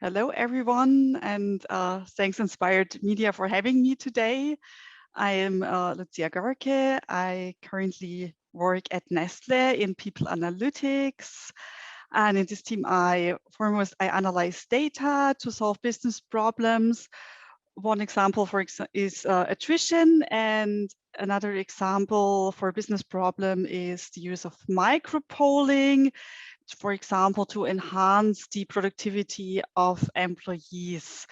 Hello, everyone, and thanks Inspired Media for having me today. I am Lucia Görke. I currently work at Nestle in People Analytics. And in this team, I analyze data to solve business problems. One example is attrition, and another example for a business problem is the use of micropolling, for example, to enhance the productivity of employees.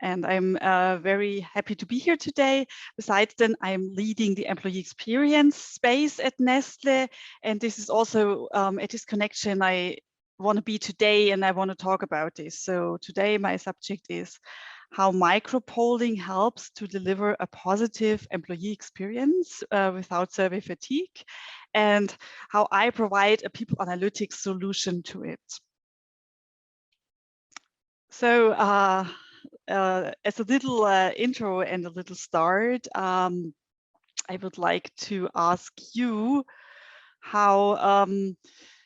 And I'm very happy to be here today. Besides then, I'm leading the employee experience space at Nestle. And this is also at this connection I want to be today, and I want to talk about this. So today my subject is how micropolling helps to deliver a positive employee experience without survey fatigue, and how I provide a people analytics solution to it. So as a little intro and a little start, I would like to ask you how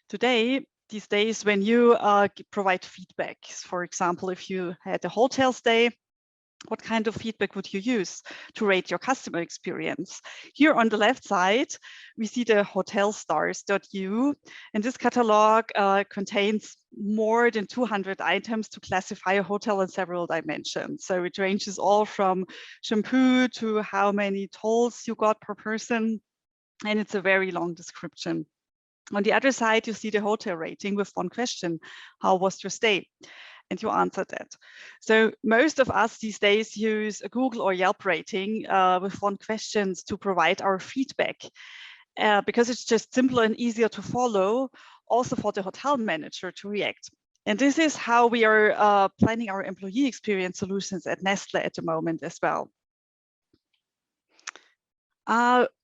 today, these days, when you provide feedback, for example, if you had a hotel stay, what kind of feedback would you use to rate your customer experience? Here on the left side, we see the hotelstars.eu, and this catalog contains more than 200 items to classify a hotel in several dimensions. So it ranges all from shampoo to how many tolls you got per person, and it's a very long description. On the other side, you see the hotel rating with one question: how was your stay? And you answered that. So most of us these days use a Google or Yelp rating with one question to provide our feedback because it's just simpler and easier to follow, also for the hotel manager to react. And this is how we are planning our employee experience solutions at Nestle at the moment as well.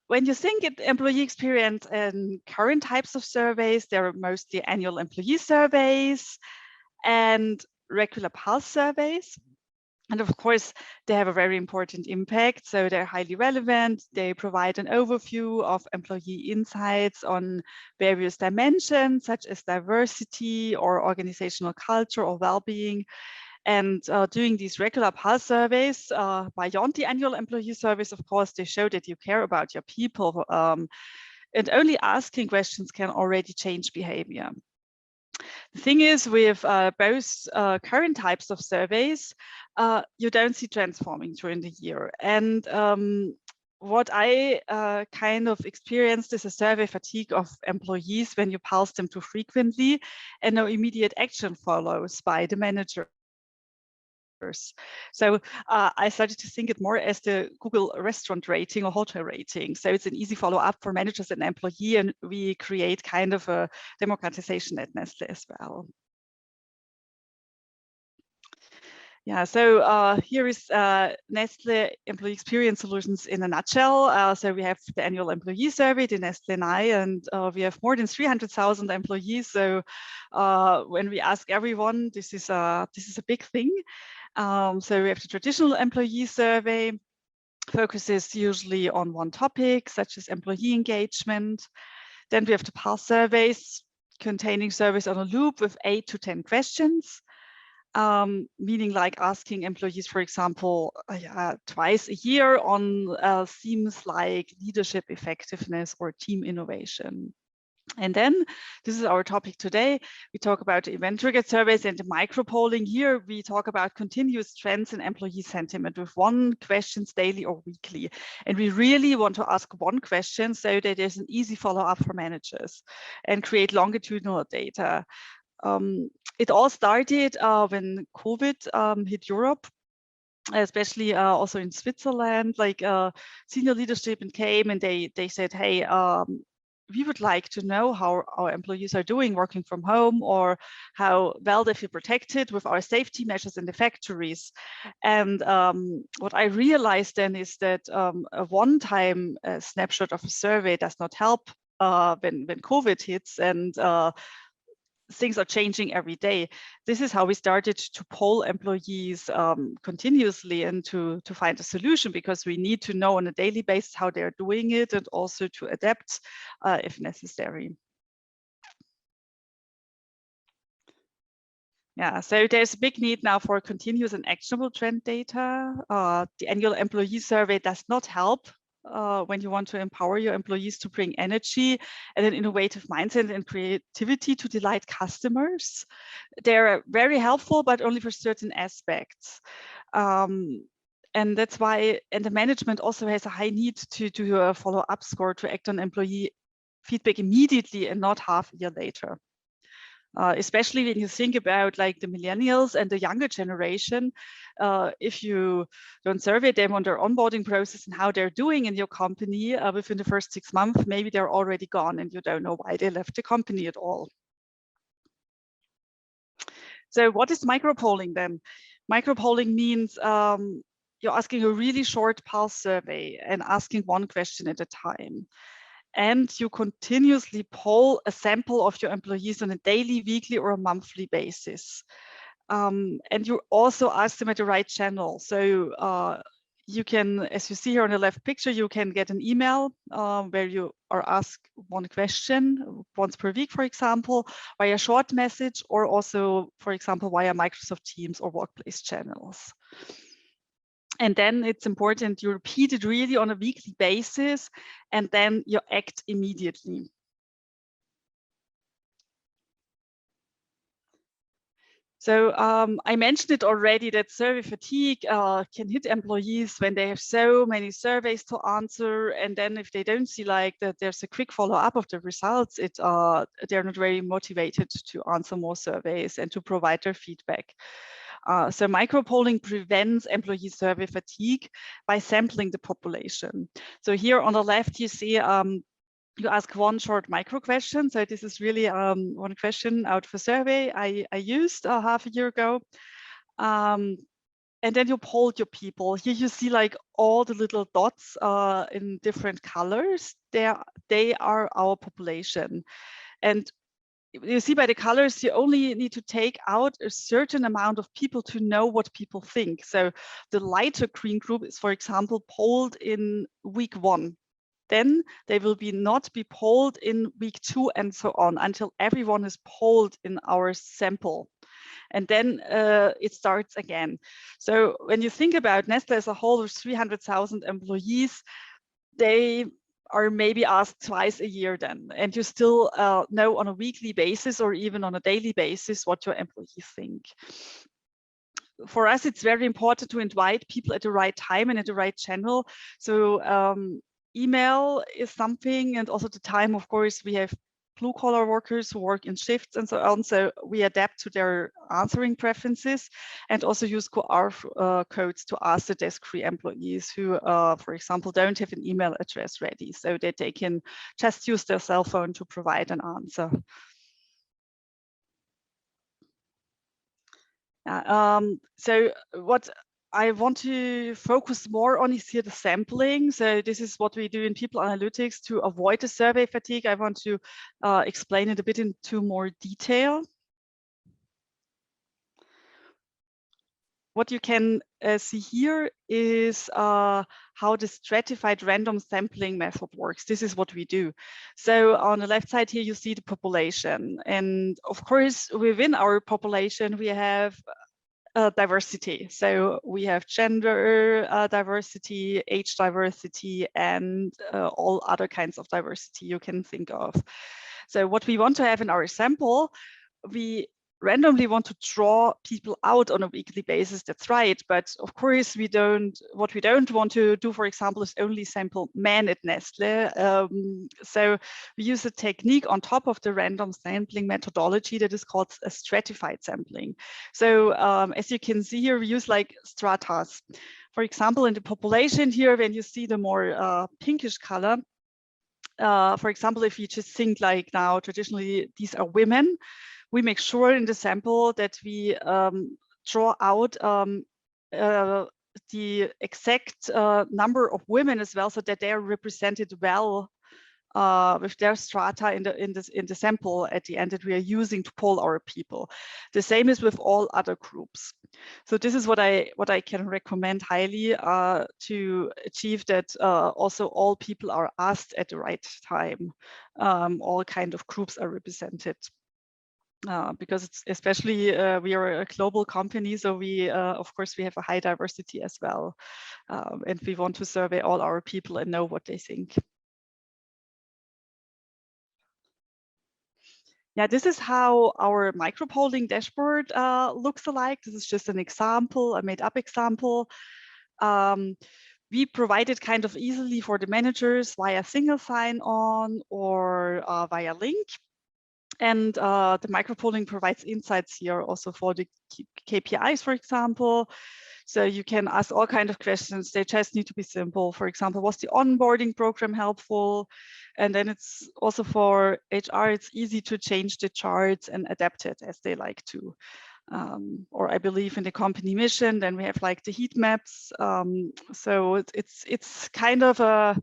When you think at employee experience and current types of surveys, there are mostly annual employee surveys and regular pulse surveys. And of course, they have a very important impact. So they're highly relevant. They provide an overview of employee insights on various dimensions, such as diversity or organizational culture or well-being. And doing these regular pulse surveys beyond the annual employee surveys, of course, they show that you care about your people. And only asking questions can already change behavior. The thing is, with both current types of surveys, you don't see transforming during the year. And what I kind of experienced is a survey fatigue of employees when you pulse them too frequently and no immediate action follows by the manager. So I started to think it more as the Google restaurant rating or hotel rating. So it's an easy follow-up for managers and employee, and we create kind of a democratization at Nestle as well. Yeah, so here is Nestle Employee Experience Solutions in a nutshell. So we have the annual employee survey, the Nestle and we have more than 300,000 employees. So when we ask everyone, this is a big thing. So we have the traditional employee survey, focuses usually on one topic, such as employee engagement. Then we have the pulse surveys, containing surveys on a loop with 8 to 10 questions, meaning like asking employees, for example, twice a year on themes like leadership effectiveness or team innovation. And then, this is our topic today, we talk about event-triggered surveys and the micropolling. Here, we talk about continuous trends in employee sentiment with one questions daily or weekly. And we really want to ask one question so that there's an easy follow-up for managers and create longitudinal data. It all started when COVID hit Europe, especially also in Switzerland. Like senior leadership came and they said, hey, we would like to know how our employees are doing working from home, or how well they feel protected with our safety measures in the factories. And what I realized then is that a one-time snapshot of a survey does not help when COVID hits and things are changing every day. This is how we started to poll employees continuously and to find a solution, because we need to know on a daily basis how they're doing it and also to adapt if necessary. Yeah, so there's a big need now for continuous and actionable trend data. The annual employee survey does not help when you want to empower your employees to bring energy and an innovative mindset and creativity to delight customers. They're very helpful, but only for certain aspects. And that's why, and the management also has a high need to do a follow-up score to act on employee feedback immediately and not half a year later. Especially when you think about like the millennials and the younger generation, if you don't survey them on their onboarding process and how they're doing in your company within the first 6 months, maybe they're already gone and you don't know why they left the company at all. So what is micropolling then? Micropolling means you're asking a really short pulse survey and asking one question at a time. And you continuously poll a sample of your employees on a daily, weekly, or a monthly basis. And you also ask them at the right channel. So you can, as you see here on the left picture, you can get an email where you are asked one question once per week, for example, via short message, or also, for example, via Microsoft Teams or Workplace channels. And then it's important you repeat it really on a weekly basis, and then you act immediately. So I mentioned it already that survey fatigue can hit employees when they have so many surveys to answer, and then if they don't see like that there's a quick follow-up of the results, they're not very motivated to answer more surveys and to provide their feedback. So micropolling prevents employee survey fatigue by sampling the population. So here on the left, you see you ask one short micro question. So this is really one question out of a survey I used half a year ago. And then you polled your people. Here you see like all the little dots in different colors. They are our population. And you see by the colors, you only need to take out a certain amount of people to know what people think. So the lighter green group is, for example, polled in week 1. Then they will not be polled in week 2 and so on until everyone is polled in our sample. And then it starts again. So when you think about Nestle as a whole, with 300,000 employees, they are maybe asked twice a year then, and you still know on a weekly basis or even on a daily basis what your employees think. For us, it's very important to invite people at the right time and at the right channel. So email is something, and also the time, of course, we have blue collar workers who work in shifts and so on. So we adapt to their answering preferences and also use QR codes to ask the desk-free employees who, for example, don't have an email address ready, so that they can just use their cell phone to provide an answer. So what I want to focus more on is here the sampling. So this is what we do in people analytics to avoid the survey fatigue. I want to explain it a bit into more detail. What you can see here is how the stratified random sampling method works. This is what we do. So on the left side here, you see the population. And of course, within our population, we have diversity. So we have gender diversity, age diversity, and all other kinds of diversity you can think of. So what we want to have in our sample, we randomly want to draw people out on a weekly basis. That's right. But of course, what we don't want to do, for example, is only sample men at Nestle. So we use a technique on top of the random sampling methodology that is called a stratified sampling. So as you can see here, we use like stratas. For example, in the population here, when you see the more pinkish color, for example, if you just think like now, traditionally, these are women, we make sure in the sample that we draw out the exact number of women as well, so that they are represented well with their strata in the sample at the end that we are using to poll our people. The same is with all other groups. So this is what I can recommend highly to achieve that also all people are asked at the right time. All kind of groups are represented. because it's especially we are a global company, so we of course we have a high diversity as well, and we want to survey all our people and know what they think. Yeah, this is how our micropolling dashboard looks alike. This is just an example, a made-up example. We provide it kind of easily for the managers via single sign-on or via link. And the micropolling provides insights here also for the KPIs, for example. So you can ask all kinds of questions. They just need to be simple. For example, was the onboarding program helpful? And then it's also for HR, it's easy to change the charts and adapt it as they like to. Or I believe in the company mission, then we have like the heat maps. So it's kind of a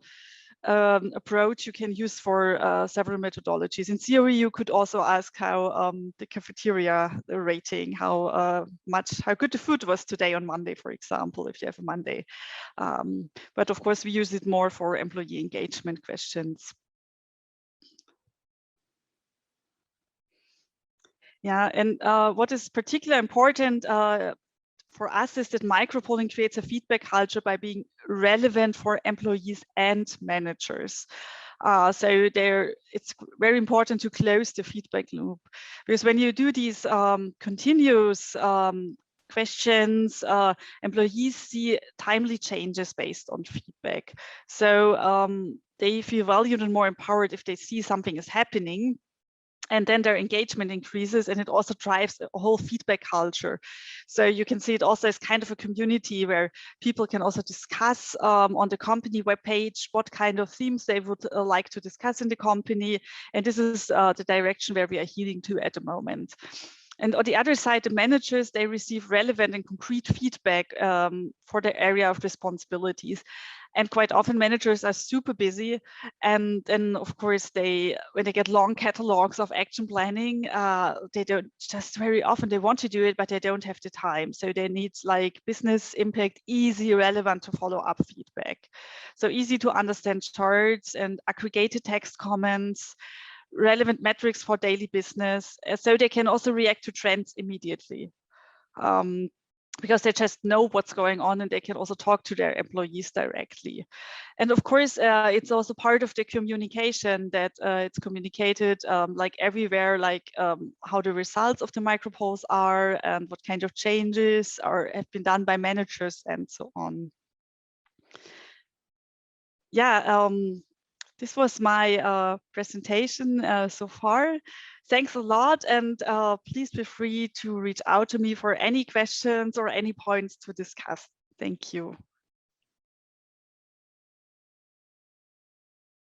approach you can use for several methodologies. In theory, you could also ask how the cafeteria rating, how good the food was today on Monday, for example, if you have a Monday. But of course, we use it more for employee engagement questions. Yeah, and what is particularly important for us is that micropolling creates a feedback culture by being relevant for employees and managers. So it's very important to close the feedback loop, because when you do these continuous questions, employees see timely changes based on feedback. So they feel valued and more empowered if they see something is happening. And then their engagement increases, and it also drives a whole feedback culture. So you can see it also as kind of a community where people can also discuss on the company webpage what kind of themes they would like to discuss in the company. And this is the direction where we are heading to at the moment. And on the other side, the managers, they receive relevant and concrete feedback for their area of responsibilities. And quite often managers are super busy. And then of course, when they get long catalogs of action planning, they don't just very often they want to do it, but they don't have the time. So they need like business impact, easy, relevant to follow up feedback. So easy to understand charts and aggregated text comments, relevant metrics for daily business, so they can also react to trends immediately. Because they just know what's going on, and they can also talk to their employees directly. And of course, it's also part of the communication that it's communicated like everywhere, like how the results of the micropolls are and what kind of changes have been done by managers and so on. Yeah, this was my presentation so far. Thanks a lot, and please feel free to reach out to me for any questions or any points to discuss. Thank you.